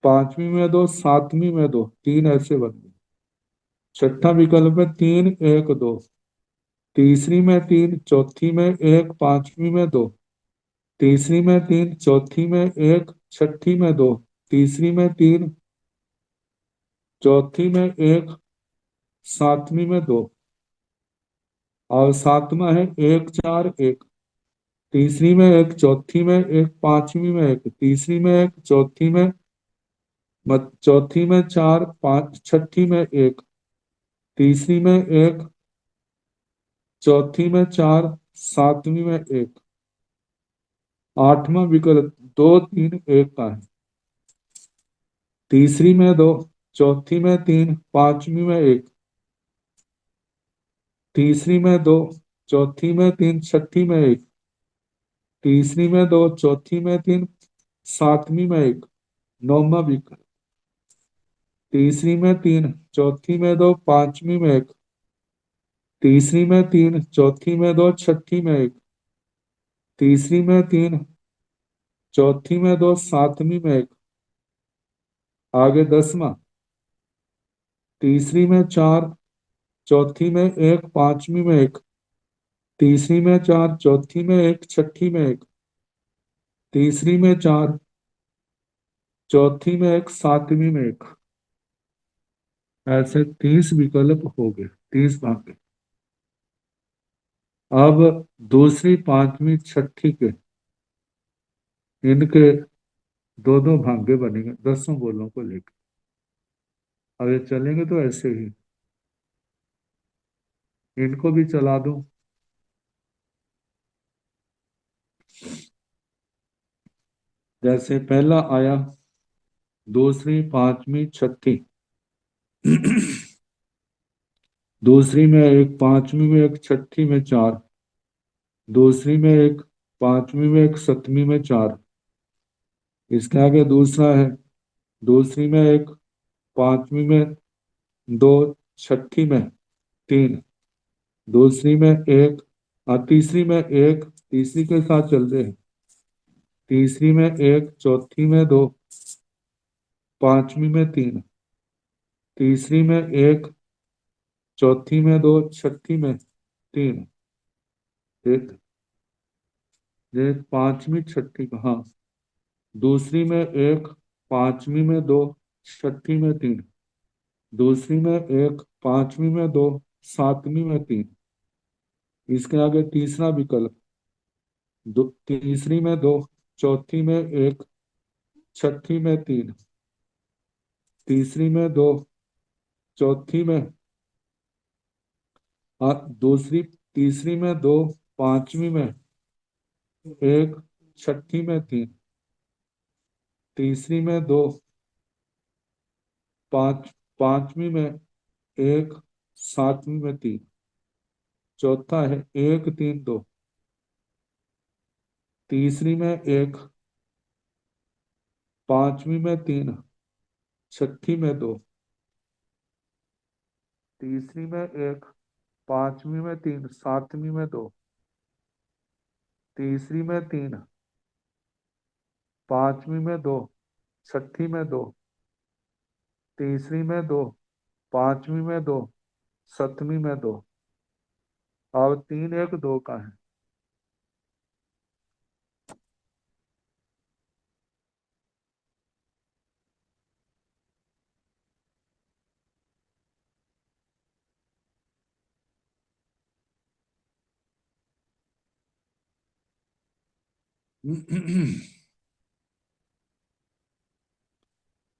पांचवी में दो, सातवीं में दो, तीन ऐसे बन गए। छठा विकल्प है तीन एक दो, तीसरी में तीन, चौथी में एक, पांचवी में दो, तीसरी में तीन, चौथी में एक, छठी में दो, तीसरी में तीन, चौथी में एक, सातवीं में दो, और सातवां है एक चार एक, तीसरी में एक, चौथी में एक, पांचवी में एक, तीसरी में एक, चौथी में चार, पांच, छठी में एक, तीसरी में एक, चौथी में चार, सातवीं में एक। आठवां विकल्प दो तीन एक का है, तीसरी में दो, चौथी में तीन, पांचवी में एक, तीसरी में दो, चौथी में तीन, छठी में एक, तीसरी में दो, चौथी में तीन, सातवीं में एक। नौवां विकल्प तीसरी में तीन, चौथी में दो, पांचवी में एक, तीसरी में तीन, चौथी में दो, छठी में एक, तीसरी में तीन, चौथी में दो, सातवीं में एक। आगे दसवां, तीसरी में चार, चौथी में एक, पांचवी में एक, तीसरी में चार, चौथी में एक, छठी में एक, तीसरी में चार, चौथी में एक, सातवीं में एक। ऐसे 30 विकल्प हो गए, 30 भाग। अब दूसरी, पांचवी, छठी के इनके दो दो भाग्य बनेंगे 10 बोलों को लेकर। अब ये चलेंगे तो ऐसे ही, इनको भी चला दूं। जैसे पहला आया, दूसरी, पांचवी, छठी, दूसरी में एक, पांचवी में एक, छठी में चार, दूसरी में एक, पांचवी में एक, सप्तमी में चार। इसके आगे दूसरा है, दूसरी में एक, पांचवी में दो, छठी में तीन, दूसरी में एक, तीसरी में एक, तीसरी के साथ चलते हैं, तीसरी में एक, चौथी में दो, पांचवी में तीन, तीसरी में एक, चौथी में दो, छठी में तीन। देख देख पांचवी, छठी का, हाँ, दूसरी में एक, पांचवी में दो, छठी में तीन, दूसरी में एक, पांचवी में दो, सातवीं में तीन। इसके आगे तीसरा विकल्प, तीसरी में दो, चौथी में एक, छठी में तीन, तीसरी में दो, चौथी में, दूसरी, तीसरी में दो, पांचवी में एक, छठी में तीन, तीसरी में दो, पांचवी में एक, सातवीं में तीन। चौथा है एक तीन दो। तीसरी में एक, पांचवी में तीन, छठी में दो। तीसरी में एक, पांचवी में तीन, सातवीं में दो। तीसरी में तीन, पांचवी में दो, छठी में दो। तीसरी में दो, पांचवी में दो, सतवीं में दो। अब तीन एक दो का है।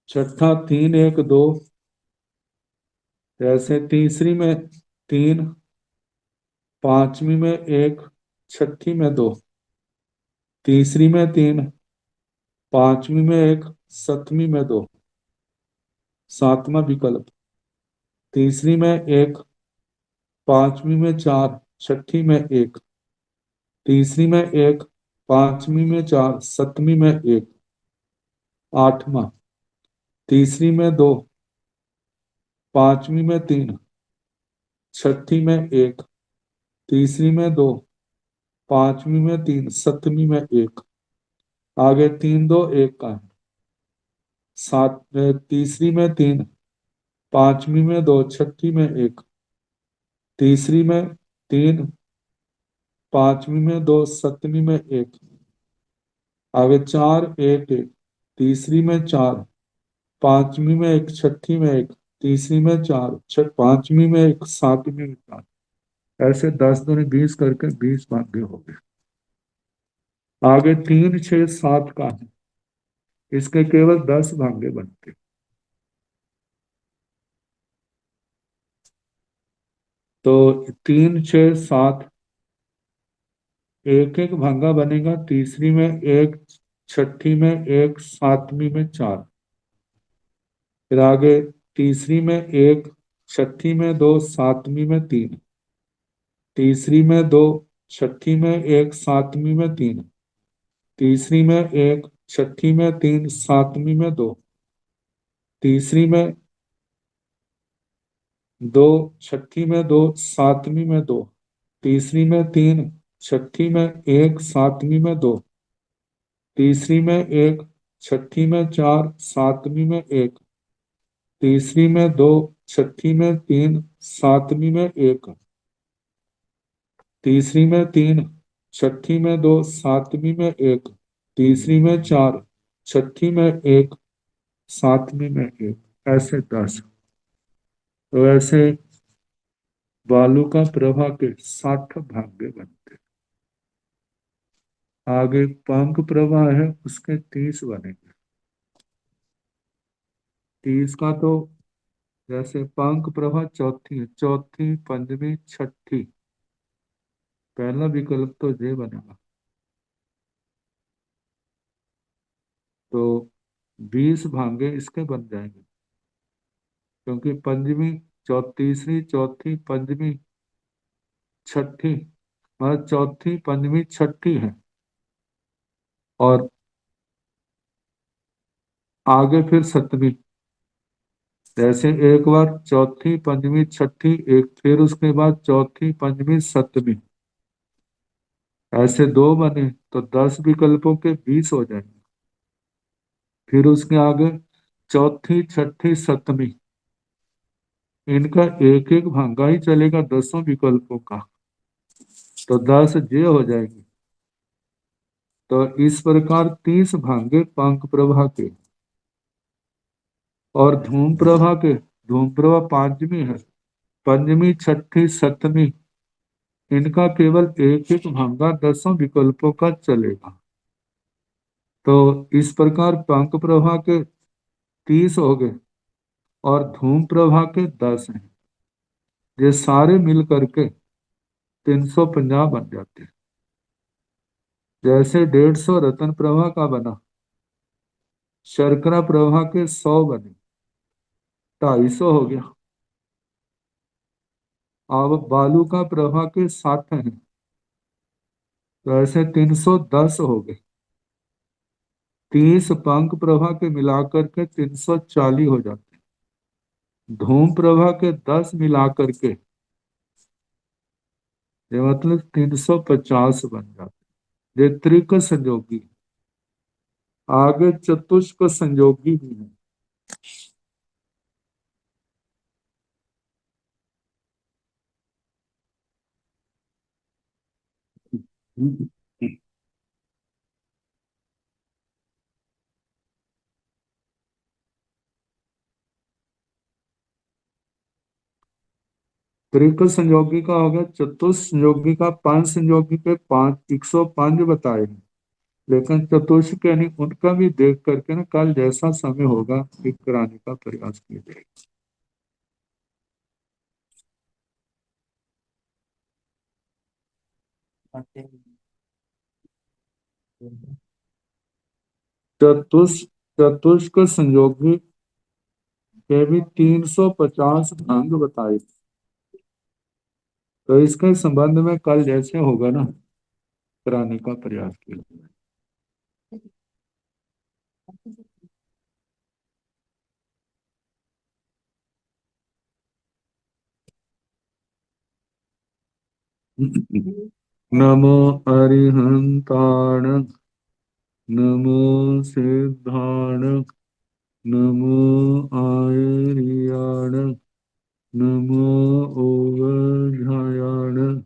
छठा तीन एक दो। जैसे तीसरी में तीन, पांचवी में एक, छठी में दो। तीसरी में तीन, पांचवी में एक, सतवीं में दो। सातवां विकल्प। तीसरी में एक, पांचवी में चार, छठी में एक। तीसरी में एक, पांचवी में चार, सतवीं में एक। आठवां। तीसरी में दो, पांचवी में तीन, छठी में एक। तीसरी में दो, पांचवी में तीन, सतवीं में एक। आगे तीन दो एक का है। सात तीसरी में तीन, पांचवी में दो, छठी में एक। तीसरी में तीन, पांचवी में दो, सतवीं में एक। आगे चार एक एक। तीसरी में चार, पांचवी में एक, छठी में एक। तीसरी में चार, पांचवी में एक, सातवीं में चार। ऐसे 10 दूनी 20 करके 20 भाग्य हो गए। आगे तीन छह सात का है। इसके केवल 10 भाग्य बनते। तो तीन छह सात, एक एक भागा बनेगा। तीसरी में एक, छठी में एक, सातवीं में चार। फिर आगे तीसरी में एक, छठी में दो, सातवीं में तीन। तीसरी में दो, छठी में एक, सातवीं में तीन। तीसरी में एक, छठी में तीन, सातवीं में दो। तीसरी में दो, छठी में दो, सातवीं में दो। तीसरी में तीन, छठी में एक, सातवीं में दो। तीसरी में एक, छठी में चार, सातवीं में एक। तीसरी में दो, छठी में तीन, सातवीं में एक। तीसरी में तीन, छठी में दो, सातवीं में एक। तीसरी में चार, छठी में एक, सातवीं में एक। ऐसे 10। तो ऐसे बालू का प्रभा के 60 भाग्य बनते। आगे पंख प्रभा है, उसके 30 बनेंगे। 30 का तो जैसे पंख प्रभा चौथी है, चौथी पंचमी छठी। पहला विकल्प तो ये बनेगा। तो 20 भागे इसके बन जाएंगे, क्योंकि पंचमी, तीसरी, चौथी, पंचमी, छठी, मतलब चौथी पंचमी छठी है। और आगे फिर सतवीं। जैसे एक बार चौथी पंचमी छठी एक, फिर उसके बाद चौथी पंचमी सतवीं। ऐसे दो बने तो 10 विकल्पों के 20 हो जाएंगे। फिर उसके आगे चौथी छठी सतवीं, इनका एक एक भागा ही चलेगा 10 विकल्पों का। तो 10 जे हो जाएंगे। तो इस प्रकार 30 भागे पंख प्रभा के। और धूम प्रभा के, धूम प्रभा पांचवी है, पंचमी छठी सतवीं, इनका केवल एक एक भागा 10 विकल्पों का चलेगा। तो इस प्रकार पंख प्रभा के 30 हो गए और धूम प्रभा के 10 हैं। ये सारे मिल करके 350 बन जाते हैं। जैसे 150 रतन प्रभा का बना, शर्करा प्रभा के 100 बने। 250 हो गया। अब बालू का प्रभा के 60 है, तो ऐसे 310 हो गए। 30 पंख प्रभा के मिलाकर के 340 हो जाते हैं। धूम प्रभा के 10 मिलाकर के ये मतलब 350 बन जाते हैं। ये त्रिक संयोगी। आगे चतुष्क संयोगी भी है। त्रिक संयोगी का हो गया। चतुष संयोगी का 5 संयोगी के 105 बताए हैं। लेकिन चतुष्क यानी उनका भी देख करके ना कल जैसा समय होगा ठीक कराने का प्रयास कीजिए। चतुष चतुष्क संयोगी के भी 350 अंग बताए। तो इसके संबंध में कल जैसे होगा ना कराने का प्रयास कीजिए। नमो अरिहंताण, नमो सिद्धाण, नमो आयर्याण, नमो ओवझायाण,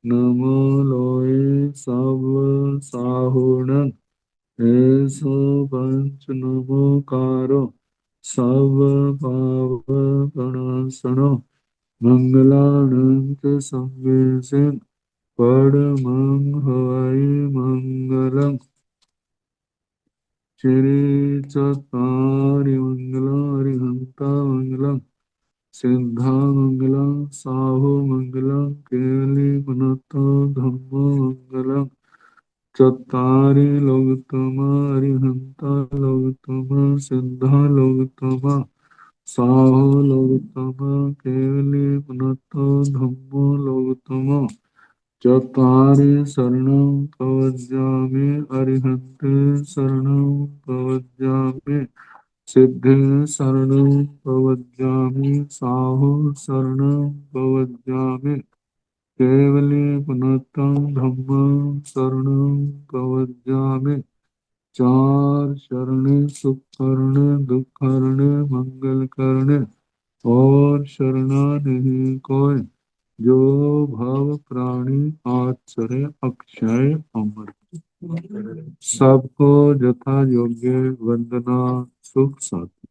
नमो लोय सब साहुण, ऐसो पंच नमोकारो सब पाव प्रणासनो, मंगलानंत संवेशन परमं हवै मंगलम्। श्री चत्वारि मंगलारिहंता मंगलम्, सिद्धा मंगलम्, साहो मंगलम्, केवली पुनतो धम्मो मंगलम्। चत्वारि लोकतमा अरिहंता लोकतमा, सिद्धा लोकतमा, साहो लोकतमा, केवली पुनतो धम्मो लोकतमा। चत्वारि शरणं प्रवज्जामि, अरिहन्ते शरणं प्रवज्जामि, सिद्धे शरणं प्रवज्जामि, साहो शरणं प्रवज्जामि, केवले पुनतं धम्मं शरणं प्रवज्जामि। चार शरणे सुख करणे दुख करणे मंगल करणे, और शरणा नहीं कोई जो भव प्राणी आचरे अक्षय अमर। सबको यथा योग्य वंदना। सुख साथ।